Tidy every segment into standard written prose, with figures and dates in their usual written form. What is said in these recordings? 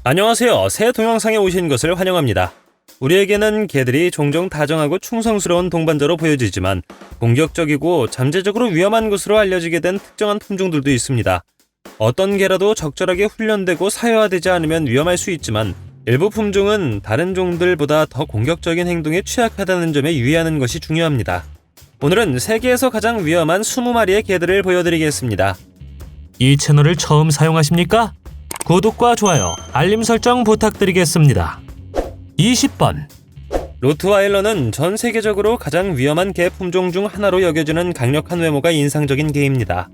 안녕하세요. 새 동영상에 오신 것을 환영합니다. 우리에게는 개들이 종종 다정하고 충성스러운 동반자로 보여지지만 공격적이고 잠재적으로 위험한 것으로 알려지게 된 특정한 품종들도 있습니다. 어떤 개라도 적절하게 훈련되고 사회화되지 않으면 위험할 수 있지만 일부 품종은 다른 종들보다 더 공격적인 행동에 취약하다는 점에 유의하는 것이 중요합니다. 오늘은 세계에서 가장 위험한 20마리의 개들을 보여드리겠습니다. 이 채널을 처음 사용하십니까? 구독과 좋아요, 알림 설정 부탁드리겠습니다. 20번 로트와일러는 전 세계적으로 가장 위험한 개 품종 중 하나로 여겨지는 강력한 외모가 인상적인 개입니다.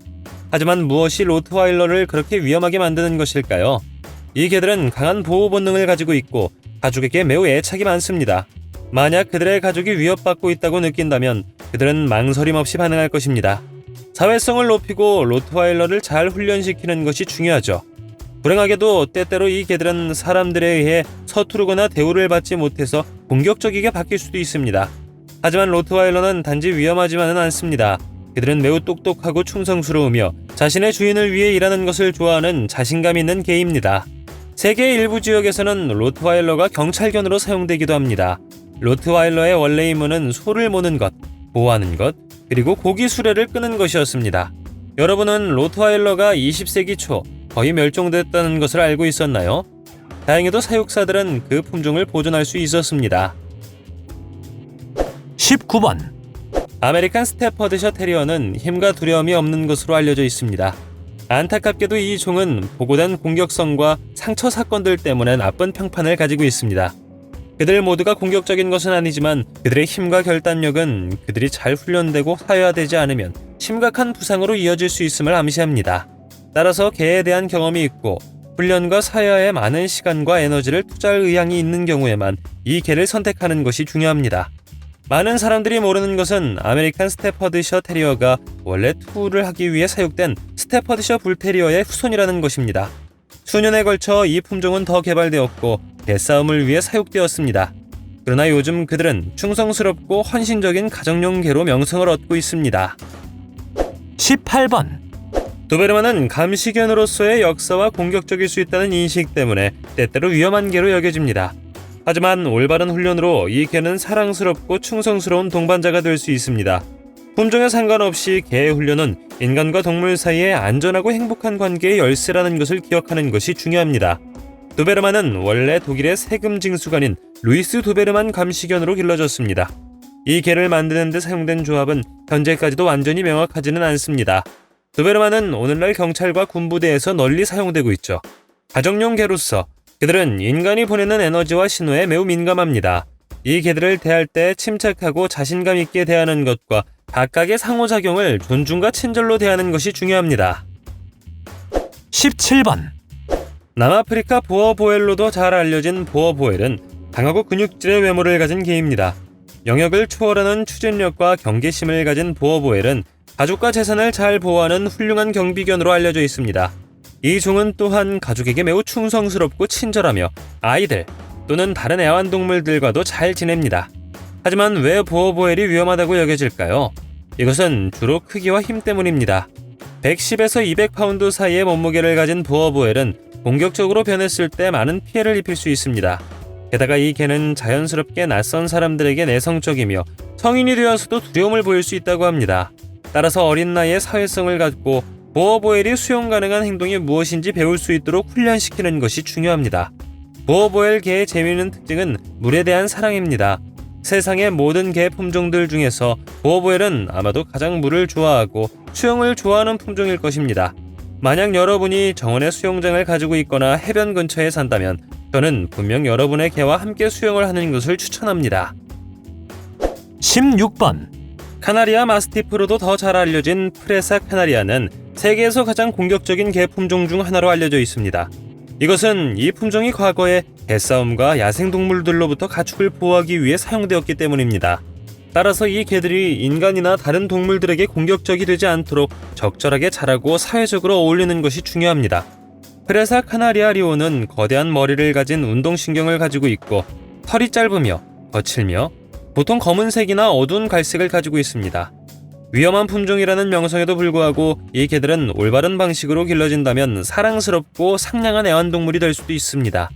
하지만 무엇이 로트와일러를 그렇게 위험하게 만드는 것일까요? 이 개들은 강한 보호 본능을 가지고 있고 가족에게 매우 애착이 많습니다. 만약 그들의 가족이 위협받고 있다고 느낀다면 그들은 망설임 없이 반응할 것입니다. 사회성을 높이고 로트와일러를 잘 훈련시키는 것이 중요하죠. 불행하게도 때때로 이 개들은 사람들에 의해 서투르거나 대우를 받지 못해서 공격적이게 바뀔 수도 있습니다. 하지만 로트와일러는 단지 위험하지만은 않습니다. 그들은 매우 똑똑하고 충성스러우며 자신의 주인을 위해 일하는 것을 좋아하는 자신감 있는 개입니다. 세계의 일부 지역에서는 로트와일러가 경찰견으로 사용되기도 합니다. 로트와일러의 원래 임무는 소를 모는 것, 보호하는 것, 그리고 고기 수레를 끄는 것이었습니다. 여러분은 로트와일러가 20세기 초 거의 멸종됐다는 것을 알고 있었나요? 다행히도 사육사들은 그 품종을 보존할 수 있었습니다. 19번 아메리칸 스테퍼드셔 테리어는 힘과 두려움이 없는 것으로 알려져 있습니다. 안타깝게도 이 종은 보고된 공격성과 상처 사건들 때문에 나쁜 평판을 가지고 있습니다. 그들 모두가 공격적인 것은 아니지만 그들의 힘과 결단력은 그들이 잘 훈련되고 사회화되지 않으면 심각한 부상으로 이어질 수 있음을 암시합니다. 따라서 개에 대한 경험이 있고 훈련과 사회화에 많은 시간과 에너지를 투자할 의향이 있는 경우에만 이 개를 선택하는 것이 중요합니다. 많은 사람들이 모르는 것은 아메리칸 스테퍼드셔 테리어가 원래 투우를 하기 위해 사육된 스테퍼드셔 불테리어의 후손이라는 것입니다. 수년에 걸쳐 이 품종은 더 개발되었고 개싸움을 위해 사육되었습니다. 그러나 요즘 그들은 충성스럽고 헌신적인 가정용 개로 명성을 얻고 있습니다. 18번 도베르만은 감시견으로서의 역사와 공격적일 수 있다는 인식 때문에 때때로 위험한 개로 여겨집니다. 하지만 올바른 훈련으로 이 개는 사랑스럽고 충성스러운 동반자가 될 수 있습니다. 품종에 상관없이 개의 훈련은 인간과 동물 사이의 안전하고 행복한 관계의 열쇠라는 것을 기억하는 것이 중요합니다. 도베르만은 원래 독일의 세금 징수관인 루이스 도베르만 감시견으로 길러졌습니다. 이 개를 만드는 데 사용된 조합은 현재까지도 완전히 명확하지는 않습니다. 도베르만은 오늘날 경찰과 군부대에서 널리 사용되고 있죠. 가정용 개로서 그들은 인간이 보내는 에너지와 신호에 매우 민감합니다. 이 개들을 대할 때 침착하고 자신감 있게 대하는 것과 각각의 상호작용을 존중과 친절로 대하는 것이 중요합니다. 17번 남아프리카 보어보엘로도 잘 알려진 보어보엘은 강하고 근육질의 외모를 가진 개입니다. 영역을 초월하는 추진력과 경계심을 가진 보어보엘은 가족과 재산을 잘 보호하는 훌륭한 경비견으로 알려져 있습니다. 이 종은 또한 가족에게 매우 충성스럽고 친절하며 아이들 또는 다른 애완동물들과도 잘 지냅니다. 하지만 왜 보어보엘이 위험하다고 여겨질까요? 이것은 주로 크기와 힘 때문입니다. 110에서 200파운드 사이의 몸무게를 가진 보어보엘은 공격적으로 변했을 때 많은 피해를 입힐 수 있습니다. 게다가 이 개는 자연스럽게 낯선 사람들에게 내성적이며 성인이 되어서도 두려움을 보일 수 있다고 합니다. 따라서 어린 나이에 사회성을 갖고 보어보엘이 수용 가능한 행동이 무엇인지 배울 수 있도록 훈련시키는 것이 중요합니다. 보어보엘 개의 재미있는 특징은 물에 대한 사랑입니다. 세상의 모든 개 품종들 중에서 보어보엘은 아마도 가장 물을 좋아하고 수영을 좋아하는 품종일 것입니다. 만약 여러분이 정원의 수영장을 가지고 있거나 해변 근처에 산다면 저는 분명 여러분의 개와 함께 수영을 하는 것을 추천합니다. 16번 카나리아 마스티프로도 더 잘 알려진 프레사 카나리아는 세계에서 가장 공격적인 개 품종 중 하나로 알려져 있습니다. 이것은 이 품종이 과거에 개싸움과 야생동물들로부터 가축을 보호하기 위해 사용되었기 때문입니다. 따라서 이 개들이 인간이나 다른 동물들에게 공격적이 되지 않도록 적절하게 자라고 사회적으로 어울리는 것이 중요합니다. 프레사 카나리아 리오는 거대한 머리를 가진 운동신경을 가지고 있고 털이 짧으며 거칠며 보통 검은색이나 어두운 갈색을 가지고 있습니다. 위험한 품종이라는 명성에도 불구하고 이 개들은 올바른 방식으로 길러진다면 사랑스럽고 상냥한 애완동물이 될 수도 있습니다.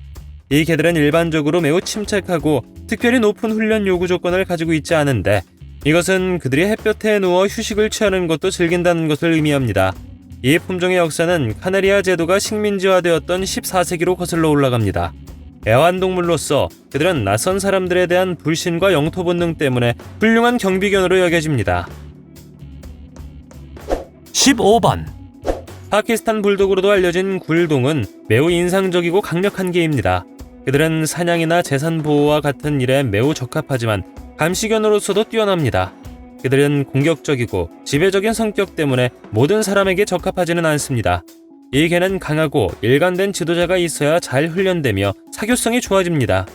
이 개들은 일반적으로 매우 침착하고 특별히 높은 훈련 요구 조건을 가지고 있지 않은데 이것은 그들이 햇볕에 누워 휴식을 취하는 것도 즐긴다는 것을 의미합니다. 이 품종의 역사는 카나리아 제도가 식민지화되었던 14세기로 거슬러 올라갑니다. 애완동물로서 그들은 낯선 사람들에 대한 불신과 영토 본능 때문에 훌륭한 경비견으로 여겨집니다. 15번. 파키스탄 불독으로도 알려진 굴동은 매우 인상적이고 강력한 개입니다. 그들은 사냥이나 재산 보호와 같은 일에 매우 적합하지만 감시견으로서도 뛰어납니다. 그들은 공격적이고 지배적인 성격 때문에 모든 사람에게 적합하지는 않습니다. 이 개는 강하고 일관된 지도자가 있어야 잘 훈련되며 사교성이 좋아집니다.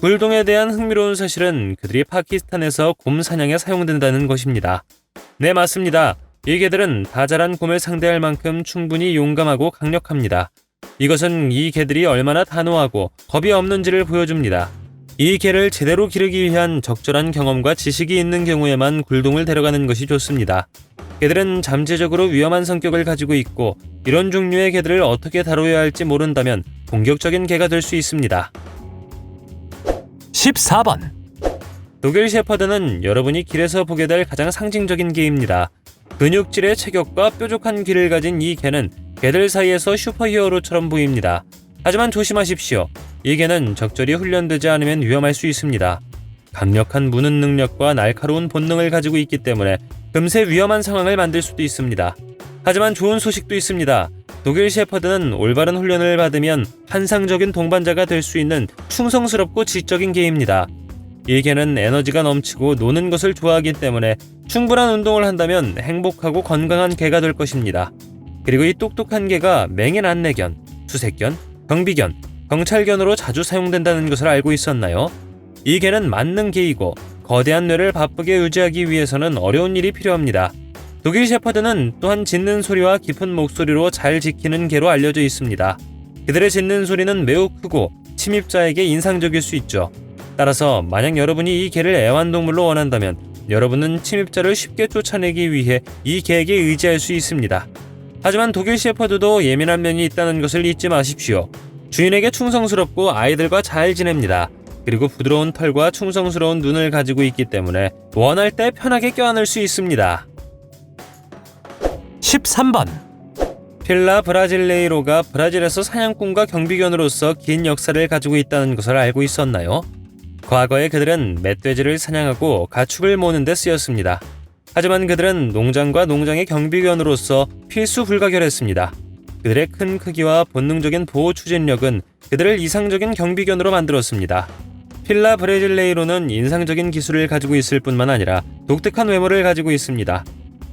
굴동에 대한 흥미로운 사실은 그들이 파키스탄에서 곰 사냥에 사용된다는 것입니다. 네, 맞습니다. 이 개들은 다 자란 곰을 상대할 만큼 충분히 용감하고 강력합니다. 이것은 이 개들이 얼마나 단호하고 겁이 없는지를 보여줍니다. 이 개를 제대로 기르기 위한 적절한 경험과 지식이 있는 경우에만 굴동을 데려가는 것이 좋습니다. 개들은 잠재적으로 위험한 성격을 가지고 있고 이런 종류의 개들을 어떻게 다뤄야 할지 모른다면 공격적인 개가 될 수 있습니다. 14번. 독일 셰퍼드는 여러분이 길에서 보게 될 가장 상징적인 개입니다. 근육질의 체격과 뾰족한 귀를 가진 이 개는 개들 사이에서 슈퍼히어로처럼 보입니다. 하지만 조심하십시오. 이 개는 적절히 훈련되지 않으면 위험할 수 있습니다. 강력한 무는 능력과 날카로운 본능을 가지고 있기 때문에 금세 위험한 상황을 만들 수도 있습니다. 하지만 좋은 소식도 있습니다. 독일 셰퍼드는 올바른 훈련을 받으면 환상적인 동반자가 될 수 있는 충성스럽고 지적인 개입니다. 이 개는 에너지가 넘치고 노는 것을 좋아하기 때문에 충분한 운동을 한다면 행복하고 건강한 개가 될 것입니다. 그리고 이 똑똑한 개가 맹인 안내견, 수색견, 경비견, 경찰견으로 자주 사용된다는 것을 알고 있었나요? 이 개는 만능 개이고 거대한 뇌를 바쁘게 유지하기 위해서는 어려운 일이 필요합니다. 독일 셰퍼드는 또한 짖는 소리와 깊은 목소리로 잘 지키는 개로 알려져 있습니다. 그들의 짖는 소리는 매우 크고 침입자에게 인상적일 수 있죠. 따라서 만약 여러분이 이 개를 애완동물로 원한다면 여러분은 침입자를 쉽게 쫓아내기 위해 이 개에게 의지할 수 있습니다. 하지만 독일 셰퍼드도 예민한 면이 있다는 것을 잊지 마십시오. 주인에게 충성스럽고 아이들과 잘 지냅니다. 그리고 부드러운 털과 충성스러운 눈을 가지고 있기 때문에 원할 때 편하게 껴안을 수 있습니다. 13번. 필라 브라질레이로가 브라질에서 사냥꾼과 경비견으로서 긴 역사를 가지고 있다는 것을 알고 있었나요? 과거에 그들은 멧돼지를 사냥하고 가축을 모는 데 쓰였습니다. 하지만 그들은 농장과 농장의 경비견으로서 필수 불가결했습니다. 그들의 큰 크기와 본능적인 보호 추진력은 그들을 이상적인 경비견으로 만들었습니다. 필라 브라질레이로는 인상적인 기술을 가지고 있을 뿐만 아니라 독특한 외모를 가지고 있습니다.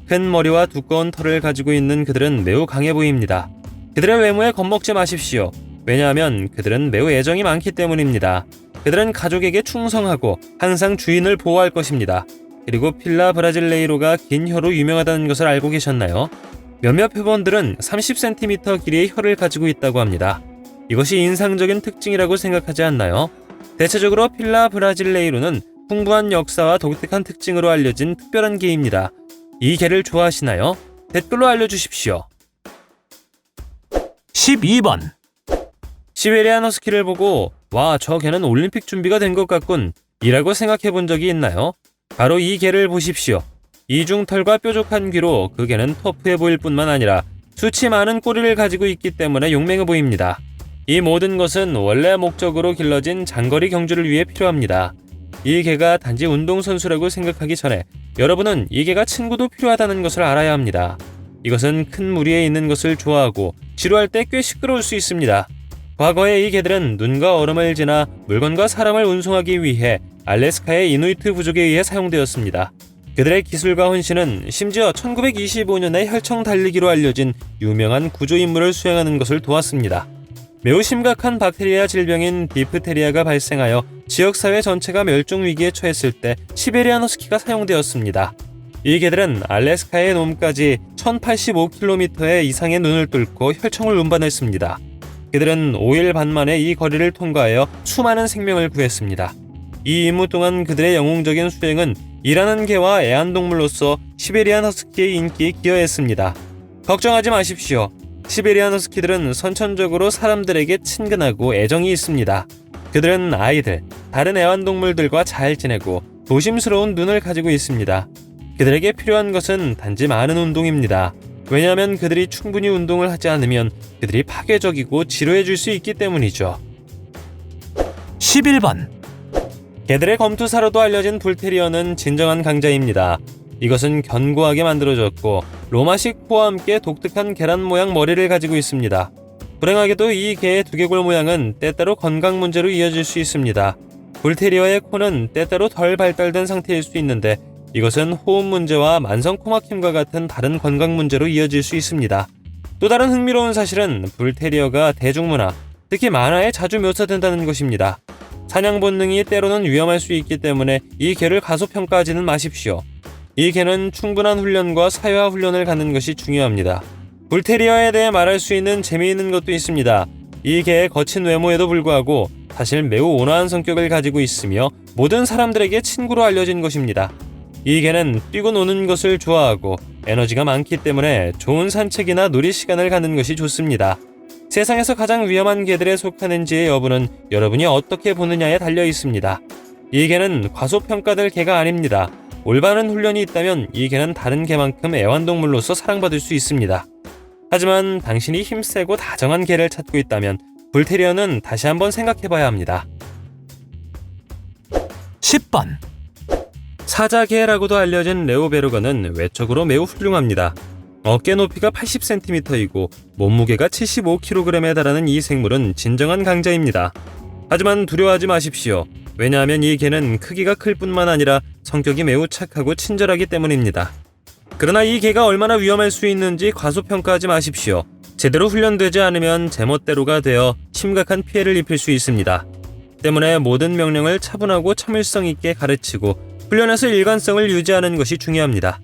큰 머리와 두꺼운 털을 가지고 있는 그들은 매우 강해 보입니다. 그들의 외모에 겁먹지 마십시오. 왜냐하면 그들은 매우 애정이 많기 때문입니다. 그들은 가족에게 충성하고 항상 주인을 보호할 것입니다. 그리고 필라 브라질레이로가 긴 혀로 유명하다는 것을 알고 계셨나요? 몇몇 표본들은 30cm 길이의 혀를 가지고 있다고 합니다. 이것이 인상적인 특징이라고 생각하지 않나요? 대체적으로 필라 브라질레이로는 풍부한 역사와 독특한 특징으로 알려진 특별한 개입니다. 이 개를 좋아하시나요? 댓글로 알려주십시오. 12번. 시베리안 허스키를 보고 와, 저 개는 올림픽 준비가 된 것 같군 이라고 생각해 본 적이 있나요? 바로 이 개를 보십시오. 이중털과 뾰족한 귀로 그 개는 터프해 보일 뿐만 아니라 수치 많은 꼬리를 가지고 있기 때문에 용맹해 보입니다. 이 모든 것은 원래 목적으로 길러진 장거리 경주를 위해 필요합니다. 이 개가 단지 운동선수라고 생각하기 전에 여러분은 이 개가 친구도 필요하다는 것을 알아야 합니다. 이것은 큰 무리에 있는 것을 좋아하고 지루할 때 꽤 시끄러울 수 있습니다. 과거에 이 개들은 눈과 얼음을 지나 물건과 사람을 운송하기 위해 알래스카의 이누이트 부족에 의해 사용되었습니다. 그들의 기술과 헌신은 심지어 1925년에 혈청 달리기로 알려진 유명한 구조임무를 수행하는 것을 도왔습니다. 매우 심각한 박테리아 질병인 디프테리아가 발생하여 지역사회 전체가 멸종 위기에 처했을 때 시베리안 허스키가 사용되었습니다. 이 개들은 알래스카의 놈까지 1085km 이상의 눈을 뚫고 혈청을 운반했습니다. 그들은 5일 반 만에 이 거리를 통과하여 수많은 생명을 구했습니다. 이 임무 동안 그들의 영웅적인 수행은 일하는 개와 애완동물로서 시베리안 허스키의 인기에 기여했습니다. 걱정하지 마십시오. 시베리안 허스키들은 선천적으로 사람들에게 친근하고 애정이 있습니다. 그들은 아이들, 다른 애완동물들과 잘 지내고 조심스러운 눈을 가지고 있습니다. 그들에게 필요한 것은 단지 많은 운동입니다. 왜냐하면 그들이 충분히 운동을 하지 않으면 그들이 파괴적이고 지루해질 수 있기 때문이죠. 11번 개들의 검투사로도 알려진 불테리어는 진정한 강자입니다. 이것은 견고하게 만들어졌고 로마식 코와 함께 독특한 계란 모양 머리를 가지고 있습니다. 불행하게도 이 개의 두개골 모양은 때때로 건강 문제로 이어질 수 있습니다. 불테리어의 코는 때때로 덜 발달된 상태일 수 있는데 이것은 호흡 문제와 만성 코막힘과 같은 다른 건강 문제로 이어질 수 있습니다. 또 다른 흥미로운 사실은 불테리어가 대중문화, 특히 만화에 자주 묘사된다는 것입니다. 사냥 본능이 때로는 위험할 수 있기 때문에 이 개를 과소평가하지는 마십시오. 이 개는 충분한 훈련과 사회화 훈련을 갖는 것이 중요합니다. 불테리어에 대해 말할 수 있는 재미있는 것도 있습니다. 이 개의 거친 외모에도 불구하고 사실 매우 온화한 성격을 가지고 있으며 모든 사람들에게 친구로 알려진 것입니다. 이 개는 뛰고 노는 것을 좋아하고 에너지가 많기 때문에 좋은 산책이나 놀이 시간을 갖는 것이 좋습니다. 세상에서 가장 위험한 개들에 속하는지의 여부는 여러분이 어떻게 보느냐에 달려 있습니다. 이 개는 과소평가될 개가 아닙니다. 올바른 훈련이 있다면 이 개는 다른 개만큼 애완동물로서 사랑받을 수 있습니다. 하지만 당신이 힘세고 다정한 개를 찾고 있다면 불테리어는 다시 한번 생각해봐야 합니다. 10번 사자개라고도 알려진 레오베르거는 외적으로 매우 훌륭합니다. 어깨 높이가 80cm이고 몸무게가 75kg에 달하는 이 생물은 진정한 강자입니다. 하지만 두려워하지 마십시오. 왜냐하면 이 개는 크기가 클 뿐만 아니라 성격이 매우 착하고 친절하기 때문입니다. 그러나 이 개가 얼마나 위험할 수 있는지 과소평가하지 마십시오. 제대로 훈련되지 않으면 제멋대로가 되어 심각한 피해를 입힐 수 있습니다. 때문에 모든 명령을 차분하고 참을성 있게 가르치고 훈련에서 일관성을 유지하는 것이 중요합니다.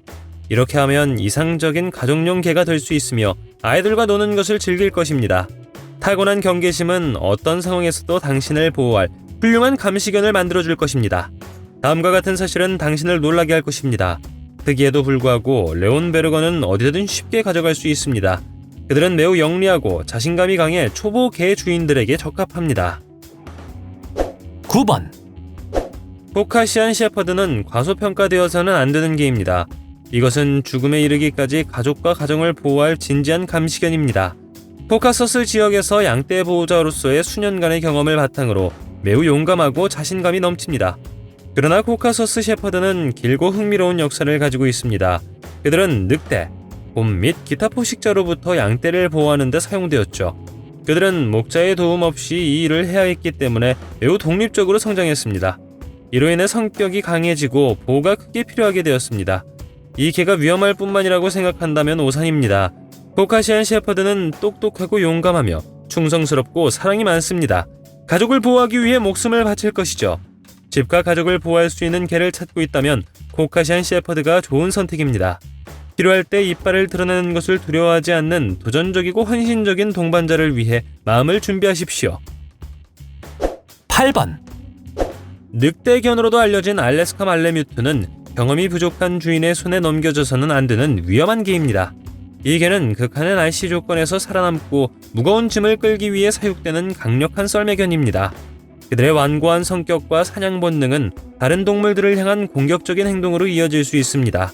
이렇게 하면 이상적인 가족용 개가 될 수 있으며 아이들과 노는 것을 즐길 것입니다. 타고난 경계심은 어떤 상황에서도 당신을 보호할 훌륭한 감시견을 만들어줄 것입니다. 다음과 같은 사실은 당신을 놀라게 할 것입니다. 특이에도 불구하고 레온베르거는 어디든 쉽게 가져갈 수 있습니다. 그들은 매우 영리하고 자신감이 강해 초보 개 주인들에게 적합합니다. 9번 코카시안 셰퍼드는 과소평가되어서는 안 되는 개입니다. 이것은 죽음에 이르기까지 가족과 가정을 보호할 진지한 감시견입니다. 코카서스 지역에서 양떼 보호자로서의 수년간의 경험을 바탕으로 매우 용감하고 자신감이 넘칩니다. 그러나 코카서스 셰퍼드는 길고 흥미로운 역사를 가지고 있습니다. 그들은 늑대, 곰 및 기타 포식자로부터 양떼를 보호하는 데 사용되었죠. 그들은 목자의 도움 없이 이 일을 해야 했기 때문에 매우 독립적으로 성장했습니다. 이로 인해 성격이 강해지고 보호가 크게 필요하게 되었습니다. 이 개가 위험할 뿐만이라고 생각한다면 오산입니다. 코카시안 셰퍼드는 똑똑하고 용감하며 충성스럽고 사랑이 많습니다. 가족을 보호하기 위해 목숨을 바칠 것이죠. 집과 가족을 보호할 수 있는 개를 찾고 있다면 코카시안 셰퍼드가 좋은 선택입니다. 필요할 때 이빨을 드러내는 것을 두려워하지 않는 도전적이고 헌신적인 동반자를 위해 마음을 준비하십시오. 8번 늑대견으로도 알려진 알래스카 말레뮤트는 경험이 부족한 주인의 손에 넘겨져서는 안 되는 위험한 개입니다. 이 개는 극한의 날씨 조건에서 살아남고 무거운 짐을 끌기 위해 사육되는 강력한 썰매견입니다. 그들의 완고한 성격과 사냥 본능은 다른 동물들을 향한 공격적인 행동으로 이어질 수 있습니다.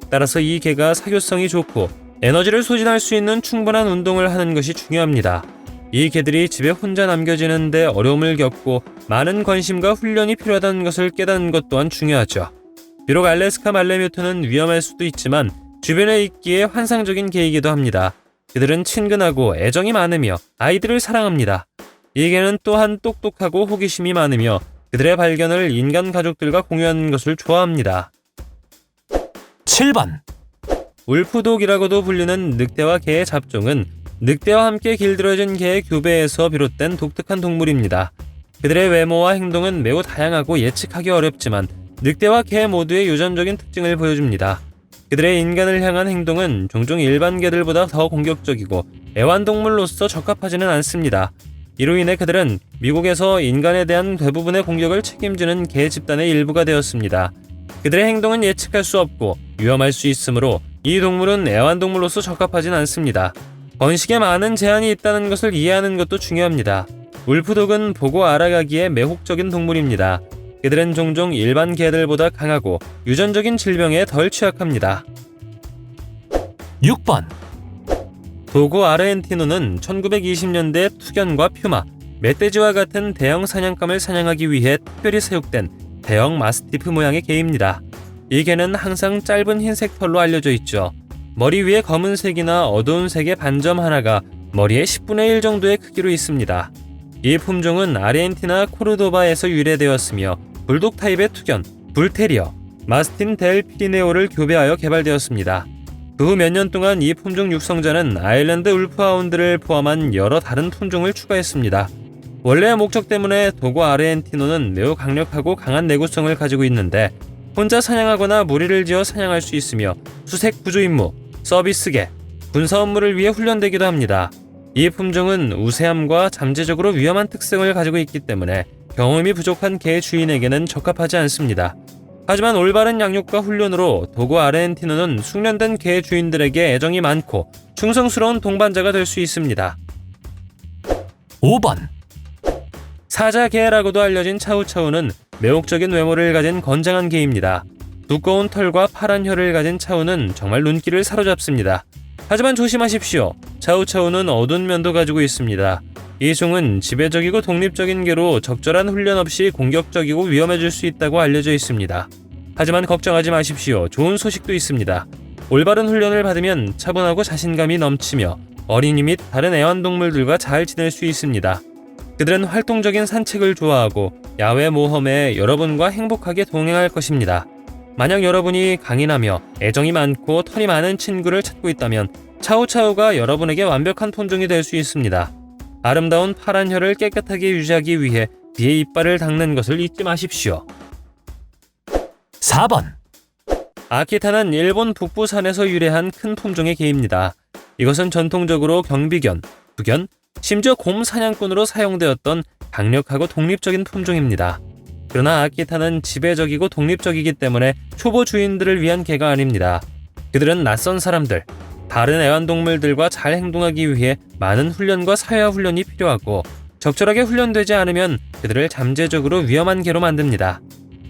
따라서 이 개가 사교성이 좋고 에너지를 소진할 수 있는 충분한 운동을 하는 것이 중요합니다. 이 개들이 집에 혼자 남겨지는데 어려움을 겪고 많은 관심과 훈련이 필요하다는 것을 깨닫는 것 또한 중요하죠. 비록 알래스카 말레뮤트는 위험할 수도 있지만 주변에 있기에 환상적인 개이기도 합니다. 그들은 친근하고 애정이 많으며 아이들을 사랑합니다. 이 개는 또한 똑똑하고 호기심이 많으며 그들의 발견을 인간 가족들과 공유하는 것을 좋아합니다. 7번 울프독이라고도 불리는 늑대와 개의 잡종은 늑대와 함께 길들여진 개의 교배에서 비롯된 독특한 동물입니다. 그들의 외모와 행동은 매우 다양하고 예측하기 어렵지만 늑대와 개 모두의 유전적인 특징을 보여줍니다. 그들의 인간을 향한 행동은 종종 일반 개들보다 더 공격적이고 애완동물로서 적합하지는 않습니다. 이로 인해 그들은 미국에서 인간에 대한 대부분의 공격을 책임지는 개 집단의 일부가 되었습니다. 그들의 행동은 예측할 수 없고 위험할 수 있으므로 이 동물은 애완동물로서 적합하진 않습니다. 번식에 많은 제한이 있다는 것을 이해하는 것도 중요합니다. 울프독은 보고 알아가기에 매혹적인 동물입니다. 그들은 종종 일반 개들보다 강하고 유전적인 질병에 덜 취약합니다. 6번, 도고 아르헨티노는 1920년대 투견과 퓨마, 멧돼지와 같은 대형 사냥감을 사냥하기 위해 특별히 사육된 대형 마스티프 모양의 개입니다. 이 개는 항상 짧은 흰색 털로 알려져 있죠. 머리 위에 검은색이나 어두운 색의 반점 하나가 머리의 10분의 1 정도의 크기로 있습니다. 이 품종은 아르헨티나 코르도바에서 유래되었으며 불독 타입의 투견, 불테리어, 마스틴 델 피리네오를 교배하여 개발되었습니다. 그 후 몇 년 동안 이 품종 육성자는 아일랜드 울프하운드를 포함한 여러 다른 품종을 추가했습니다. 원래의 목적 때문에 도고 아르헨티노는 매우 강력하고 강한 내구성을 가지고 있는데 혼자 사냥하거나 무리를 지어 사냥할 수 있으며 수색 구조 임무, 서비스계, 군사 업무를 위해 훈련되기도 합니다. 이 품종은 우세함과 잠재적으로 위험한 특성을 가지고 있기 때문에 경험이 부족한 개 주인에게는 적합하지 않습니다. 하지만 올바른 양육과 훈련으로 도고 아르헨티노는 숙련된 개 주인들에게 애정이 많고 충성스러운 동반자가 될 수 있습니다. 5번, 사자개라고도 알려진 차우차우는 매혹적인 외모를 가진 건장한 개입니다. 두꺼운 털과 파란 혀를 가진 차우는 정말 눈길을 사로잡습니다. 하지만 조심하십시오. 차우차우는 어두운 면도 가지고 있습니다. 이 종은 지배적이고 독립적인 개로 적절한 훈련 없이 공격적이고 위험해질 수 있다고 알려져 있습니다. 하지만 걱정하지 마십시오. 좋은 소식도 있습니다. 올바른 훈련을 받으면 차분하고 자신감이 넘치며 어린이 및 다른 애완동물들과 잘 지낼 수 있습니다. 그들은 활동적인 산책을 좋아하고 야외 모험에 여러분과 행복하게 동행할 것입니다. 만약 여러분이 강인하며 애정이 많고 털이 많은 친구를 찾고 있다면 차우차우가 여러분에게 완벽한 품종이 될 수 있습니다. 아름다운 파란 혀를 깨끗하게 유지하기 위해 뒤에 이빨을 닦는 것을 잊지 마십시오. 4번, 아키타는 일본 북부산에서 유래한 큰 품종의 개입니다. 이것은 전통적으로 경비견, 부견, 심지어 곰 사냥꾼으로 사용되었던 강력하고 독립적인 품종입니다. 그러나 아키타는 지배적이고 독립적이기 때문에 초보 주인들을 위한 개가 아닙니다. 그들은 낯선 사람들, 다른 애완동물들과 잘 행동하기 위해 많은 훈련과 사회화 훈련이 필요하고 적절하게 훈련되지 않으면 그들을 잠재적으로 위험한 개로 만듭니다.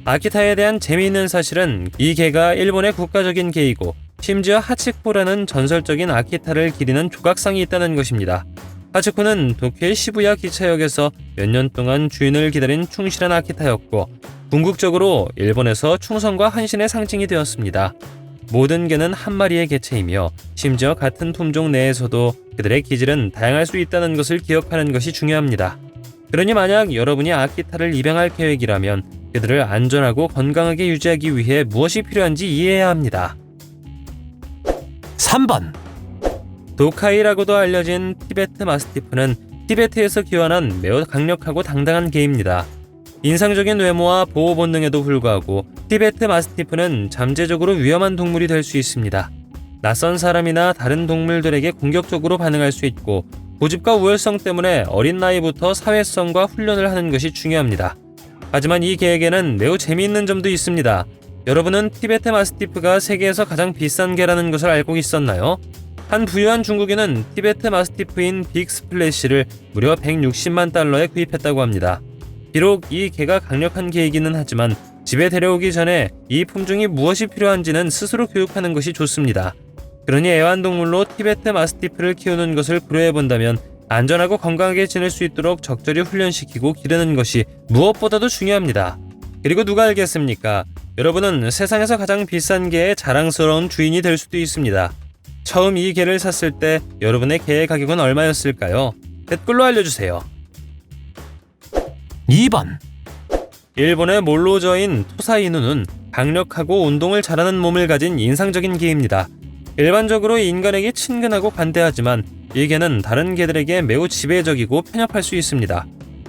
아키타에 대한 재미있는 사실은 이 개가 일본의 국가적인 개이고 심지어 하치코라는 전설적인 아키타를 기리는 조각상이 있다는 것입니다. 하치코는 도쿄의 시부야 기차역에서 몇 년 동안 주인을 기다린 충실한 아키타였고 궁극적으로 일본에서 충성과 헌신의 상징이 되었습니다. 모든 개는 한 마리의 개체이며 심지어 같은 품종 내에서도 그들의 기질은 다양할 수 있다는 것을 기억하는 것이 중요합니다. 그러니 만약 여러분이 아키타를 입양할 계획이라면 그들을 안전하고 건강하게 유지하기 위해 무엇이 필요한지 이해해야 합니다. 3번, 도카이라고도 알려진 티베트 마스티프는 티베트에서 기원한 매우 강력하고 당당한 개입니다. 인상적인 외모와 보호 본능에도 불구하고 티베트 마스티프는 잠재적으로 위험한 동물이 될 수 있습니다. 낯선 사람이나 다른 동물들에게 공격적으로 반응할 수 있고 고집과 우월성 때문에 어린 나이부터 사회성과 훈련을 하는 것이 중요합니다. 하지만 이 개에게는 매우 재미있는 점도 있습니다. 여러분은 티베트 마스티프가 세계에서 가장 비싼 개라는 것을 알고 있었나요? 한 부유한 중국인은 티베트 마스티프인 빅 스플래시를 무려 160만 달러에 구입했다고 합니다. 비록 이 개가 강력한 개이기는 하지만 집에 데려오기 전에 이 품종이 무엇이 필요한지는 스스로 교육하는 것이 좋습니다. 그러니 애완동물로 티베트 마스티프를 키우는 것을 고려해본다면 안전하고 건강하게 지낼 수 있도록 적절히 훈련시키고 기르는 것이 무엇보다도 중요합니다. 그리고 누가 알겠습니까? 여러분은 세상에서 가장 비싼 개의 자랑스러운 주인이 될 수도 있습니다. 처음 이 개를 샀을 때 여러분의 개의 가격은 얼마였을까요? 댓글로 알려주세요. 2번, 일본의 몰로저인 토사이누는 강력하고 운동을 잘하는 몸을 가진 인상적인 개입니다. 일반적으로 인간에게 친근하고 관대하지만 이 개는 다른 개들에게 매우 지배적이고 편협할 수 있습니다.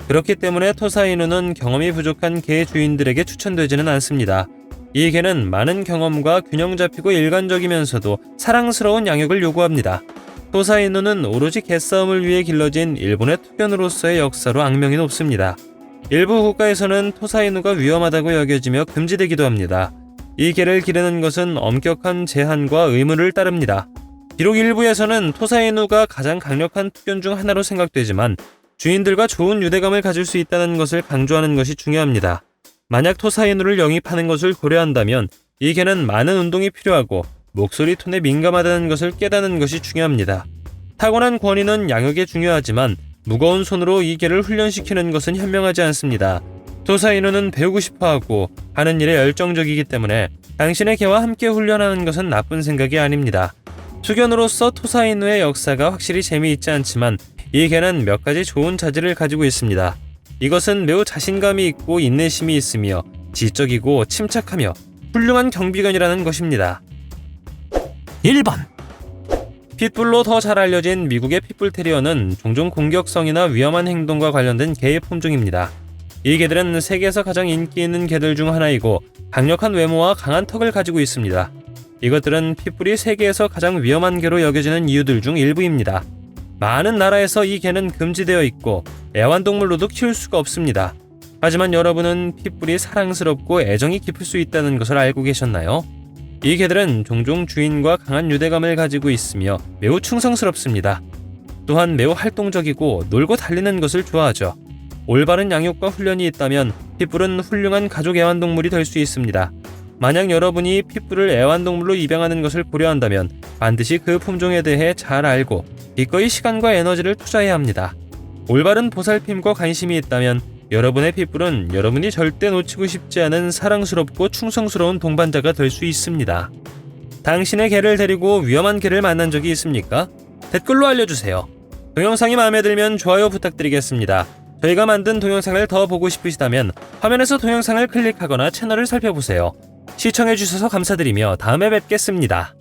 그렇기 때문에 토사이누는 경험이 부족한 개 주인들에게 추천되지는 않습니다. 이 개는 많은 경험과 균형 잡히고 일관적이면서도 사랑스러운 양육을 요구합니다. 토사이누는 오로지 개싸움을 위해 길러진 일본의 투견으로서의 역사로 악명이 높습니다. 일부 국가에서는 토사이누가 위험하다고 여겨지며 금지되기도 합니다. 이 개를 기르는 것은 엄격한 제한과 의무를 따릅니다. 비록 일부에서는 토사이누가 가장 강력한 투견 중 하나로 생각되지만 주인들과 좋은 유대감을 가질 수 있다는 것을 강조하는 것이 중요합니다. 만약 토사이누를 영입하는 것을 고려한다면 이 개는 많은 운동이 필요하고 목소리 톤에 민감하다는 것을 깨닫는 것이 중요합니다. 타고난 권위는 양육에 중요하지만 무거운 손으로 이 개를 훈련시키는 것은 현명하지 않습니다. 토사이누는 배우고 싶어하고 하는 일에 열정적이기 때문에 당신의 개와 함께 훈련하는 것은 나쁜 생각이 아닙니다. 투견으로서 토사이누의 역사가 확실히 재미있지 않지만 이 개는 몇 가지 좋은 자질을 가지고 있습니다. 이것은 매우 자신감이 있고 인내심이 있으며 지적이고 침착하며 훌륭한 경비견이라는 것입니다. 1번, 핏불로 더 잘 알려진 미국의 핏불 테리어는 종종 공격성이나 위험한 행동과 관련된 개의 품종입니다. 이 개들은 세계에서 가장 인기 있는 개들 중 하나이고 강력한 외모와 강한 턱을 가지고 있습니다. 이것들은 핏불이 세계에서 가장 위험한 개로 여겨지는 이유들 중 일부입니다. 많은 나라에서 이 개는 금지되어 있고 애완동물로도 키울 수가 없습니다. 하지만 여러분은 핏불이 사랑스럽고 애정이 깊을 수 있다는 것을 알고 계셨나요? 이 개들은 종종 주인과 강한 유대감을 가지고 있으며 매우 충성스럽습니다. 또한 매우 활동적이고 놀고 달리는 것을 좋아하죠. 올바른 양육과 훈련이 있다면 핏불은 훌륭한 가족 애완동물이 될 수 있습니다. 만약 여러분이 핏불을 애완동물로 입양하는 것을 고려한다면 반드시 그 품종에 대해 잘 알고 기꺼이 시간과 에너지를 투자해야 합니다. 올바른 보살핌과 관심이 있다면 여러분의 핏불은 여러분이 절대 놓치고 싶지 않은 사랑스럽고 충성스러운 동반자가 될 수 있습니다. 당신의 개를 데리고 위험한 개를 만난 적이 있습니까? 댓글로 알려주세요. 동영상이 마음에 들면 좋아요 부탁드리겠습니다. 저희가 만든 동영상을 더 보고 싶으시다면 화면에서 동영상을 클릭하거나 채널을 살펴보세요. 시청해주셔서 감사드리며 다음에 뵙겠습니다.